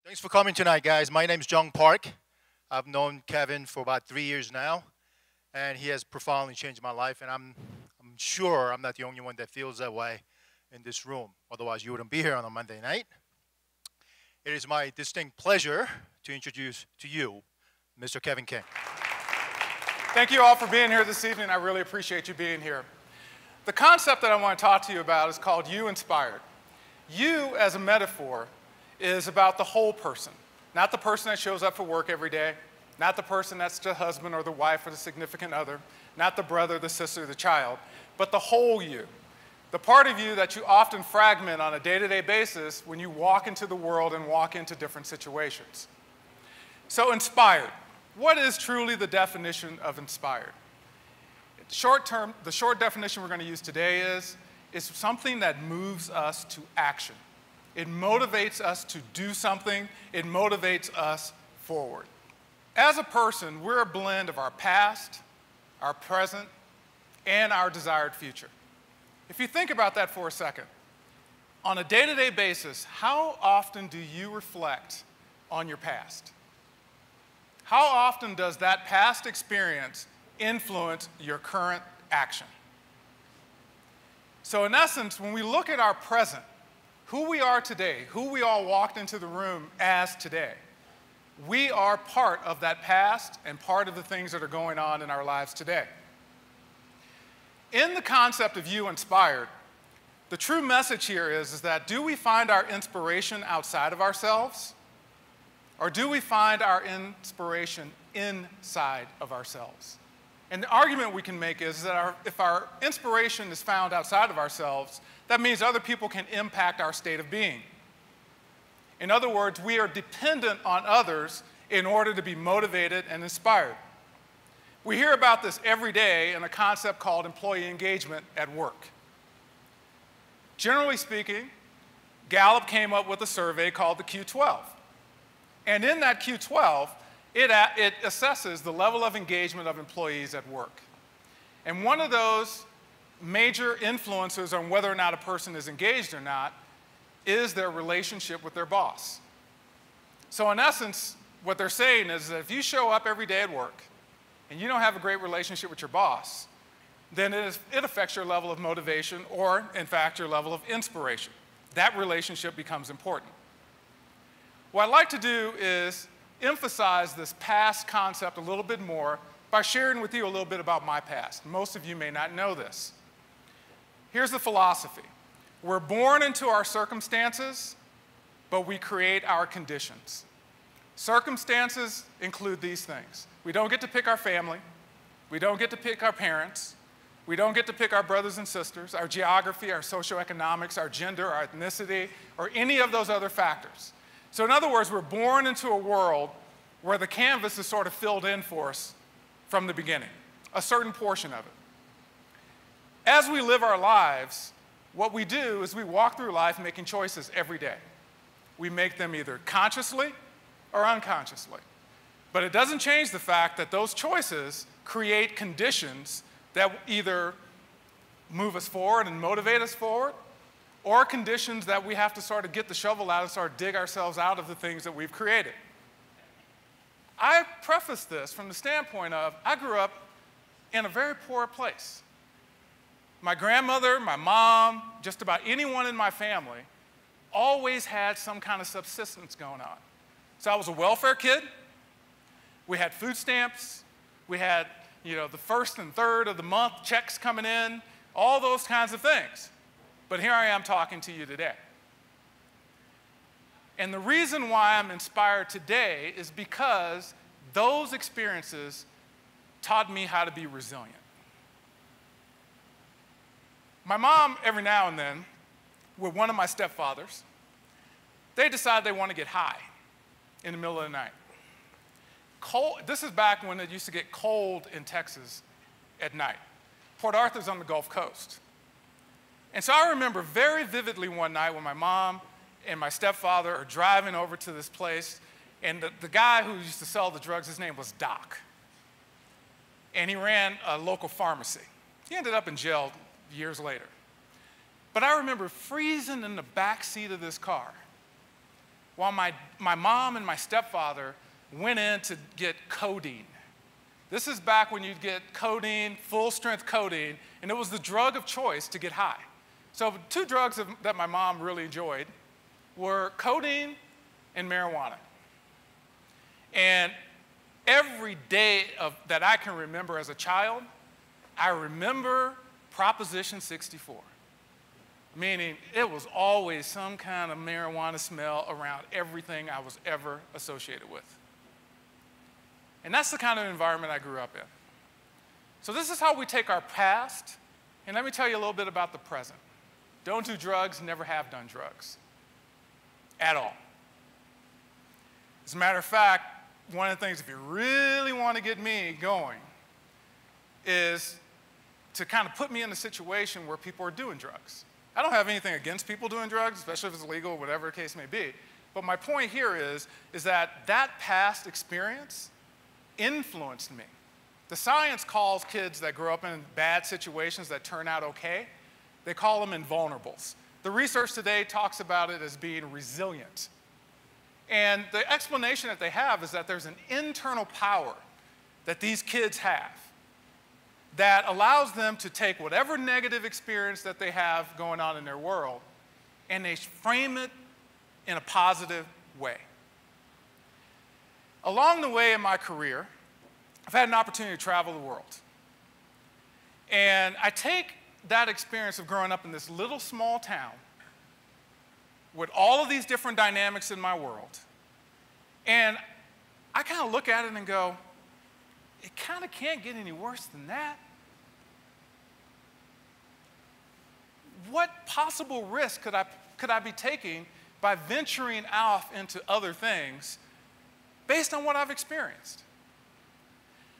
Thanks for coming tonight, guys. My name's Jung Park. I've known Kevin for about 3 years now, and he has profoundly changed my life. And I'm sure I'm not the only one that feels that way in this room. Otherwise, you wouldn't be here on a Monday night. It is my distinct pleasure to introduce to you Mr. Kevin King. Thank you all for being here this evening. I really appreciate you being here. The concept that I want to talk to you about is called You Inspired. You, as a metaphor, is about the whole person, not the person that shows up for work every day, not the person that's the husband or the wife or the significant other, not the brother, the sister, the child, but the whole you, the part of you that you often fragment on a day-to-day basis when you walk into the world and walk into different situations. So inspired. What is truly the definition of inspired? The short definition we're going to use today is something that moves us to action. It motivates us to do something. It motivates us forward. As a person, we're a blend of our past, our present, and our desired future. If you think about that for a second, on a day-to-day basis, how often do you reflect on your past? How often does that past experience influence your current action? So in essence, when we look at our present, who we are today, who we all walked into the room as today, we are part of that past and part of the things that are going on in our lives today. In the concept of You Inspired, the true message here is that do we find our inspiration outside of ourselves, or do we find our inspiration inside of ourselves? And the argument we can make is that if our inspiration is found outside of ourselves, that means other people can impact our state of being. In other words, we are dependent on others in order to be motivated and inspired. We hear about this every day in a concept called employee engagement at work. Generally speaking, Gallup came up with a survey called the Q12. And in that Q12, it assesses the level of engagement of employees at work. And one of those major influences on whether or not a person is engaged or not is their relationship with their boss. So in essence, what they're saying is that if you show up every day at work and you don't have a great relationship with your boss, then it affects your level of motivation or, in fact, your level of inspiration. That relationship becomes important. What I'd like to do is emphasize this past concept a little bit more by sharing with you a little bit about my past. Most of you may not know this. Here's the philosophy. We're born into our circumstances, but we create our conditions. Circumstances include these things. We don't get to pick our family. We don't get to pick our parents. We don't get to pick our brothers and sisters, our geography, our socioeconomics, our gender, our ethnicity, or any of those other factors. So in other words, we're born into a world where the canvas is sort of filled in for us from the beginning, a certain portion of it. As we live our lives, what we do is we walk through life making choices every day. We make them either consciously or unconsciously. But it doesn't change the fact that those choices create conditions that either move us forward and motivate us forward, or conditions that we have to sort of get the shovel out and sort of dig ourselves out of the things that we've created. I preface this from the standpoint of I grew up in a very poor place. My grandmother, my mom, just about anyone in my family always had some kind of subsistence going on. So I was a welfare kid. We had food stamps. We had, the first and third of the month checks coming in, all those kinds of things. But here I am talking to you today. And the reason why I'm inspired today is because those experiences taught me how to be resilient. My mom, every now and then, with one of my stepfathers, they decide they want to get high in the middle of the night. This is back when it used to get cold in Texas at night. Port Arthur's on the Gulf Coast. And so I remember very vividly one night when my mom and my stepfather are driving over to this place, and the guy who used to sell the drugs, his name was Doc. And he ran a local pharmacy. He ended up in jail years later. But I remember freezing in the back seat of this car while my mom and my stepfather went in to get codeine. This is back when you'd get codeine, full-strength codeine, and it was the drug of choice to get high. So 2 drugs that my mom really enjoyed were codeine and marijuana. And every day that I can remember as a child, I remember Proposition 64, meaning it was always some kind of marijuana smell around everything I was ever associated with. And that's the kind of environment I grew up in. So this is how we take our past, and let me tell you a little bit about the present. Don't do drugs, never have done drugs, at all. As a matter of fact, one of the things, if you really want to get me going, is to kind of put me in a situation where people are doing drugs. I don't have anything against people doing drugs, especially if it's illegal or whatever the case may be. But my point here is that past experience influenced me. The science calls kids that grow up in bad situations that turn out okay, they call them invulnerables. The research today talks about it as being resilient. And the explanation that they have is that there's an internal power that these kids have that allows them to take whatever negative experience that they have going on in their world and they frame it in a positive way. Along the way in my career, I've had an opportunity to travel the world. And I take that experience of growing up in this little small town with all of these different dynamics in my world, and I kind of look at it and go, it kind of can't get any worse than that. What possible risk could I be taking by venturing off into other things based on what I've experienced?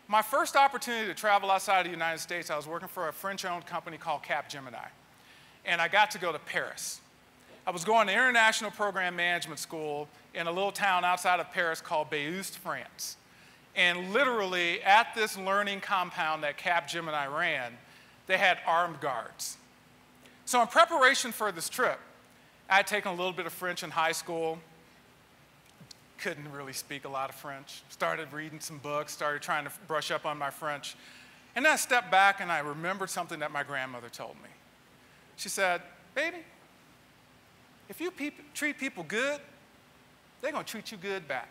My first opportunity to travel outside the United States, I was working for a French-owned company called Capgemini, and I got to go to Paris. I was going to International Program Management School in a little town outside of Paris called Béhoust, France. And literally, at this learning compound that Capgemini ran, they had armed guards. So in preparation for this trip, I had taken a little bit of French in high school, couldn't really speak a lot of French, started reading some books, started trying to brush up on my French. And then I stepped back and I remembered something that my grandmother told me. She said, baby, if you treat people good, they're going to treat you good back.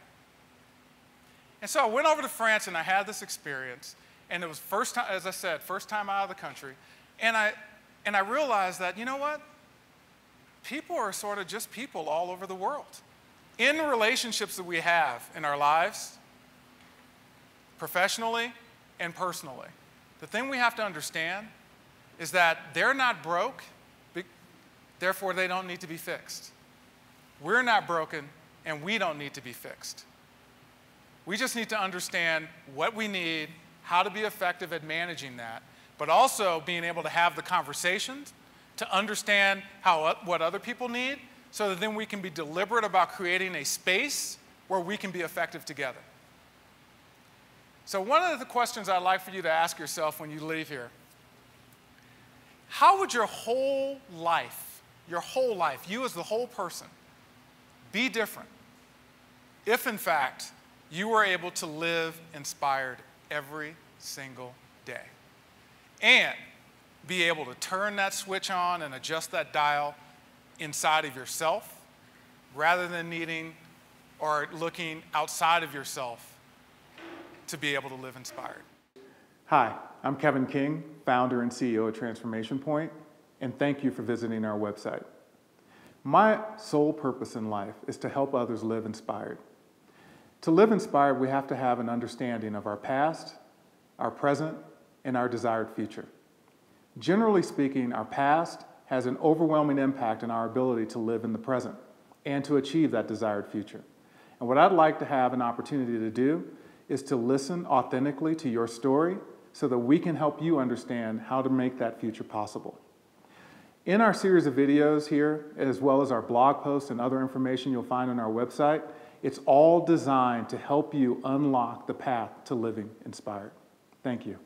And so I went over to France and I had this experience, and it was first time, as I said, first time out of the country. And I realized that, you know what? People are sort of just people all over the world. In the relationships that we have in our lives, professionally and personally, the thing we have to understand is that they're not broke, therefore they don't need to be fixed. We're not broken, and we don't need to be fixed. We just need to understand what we need, how to be effective at managing that, but also being able to have the conversations to understand what other people need, so that then we can be deliberate about creating a space where we can be effective together. So one of the questions I'd like for you to ask yourself when you leave here, how would your whole life, you as the whole person, be different if, in fact, you were able to live inspired every single day and be able to turn that switch on and adjust that dial inside of yourself rather than needing or looking outside of yourself to be able to live inspired? Hi, I'm Kevin King, founder and CEO of Transformation Point, and thank you for visiting our website. My sole purpose in life is to help others live inspired. To live inspired, we have to have an understanding of our past, our present, and our desired future. Generally speaking, our past has an overwhelming impact on our ability to live in the present and to achieve that desired future. And what I'd like to have an opportunity to do is to listen authentically to your story so that we can help you understand how to make that future possible. In our series of videos here, as well as our blog posts and other information you'll find on our website, it's all designed to help you unlock the path to living inspired. Thank you.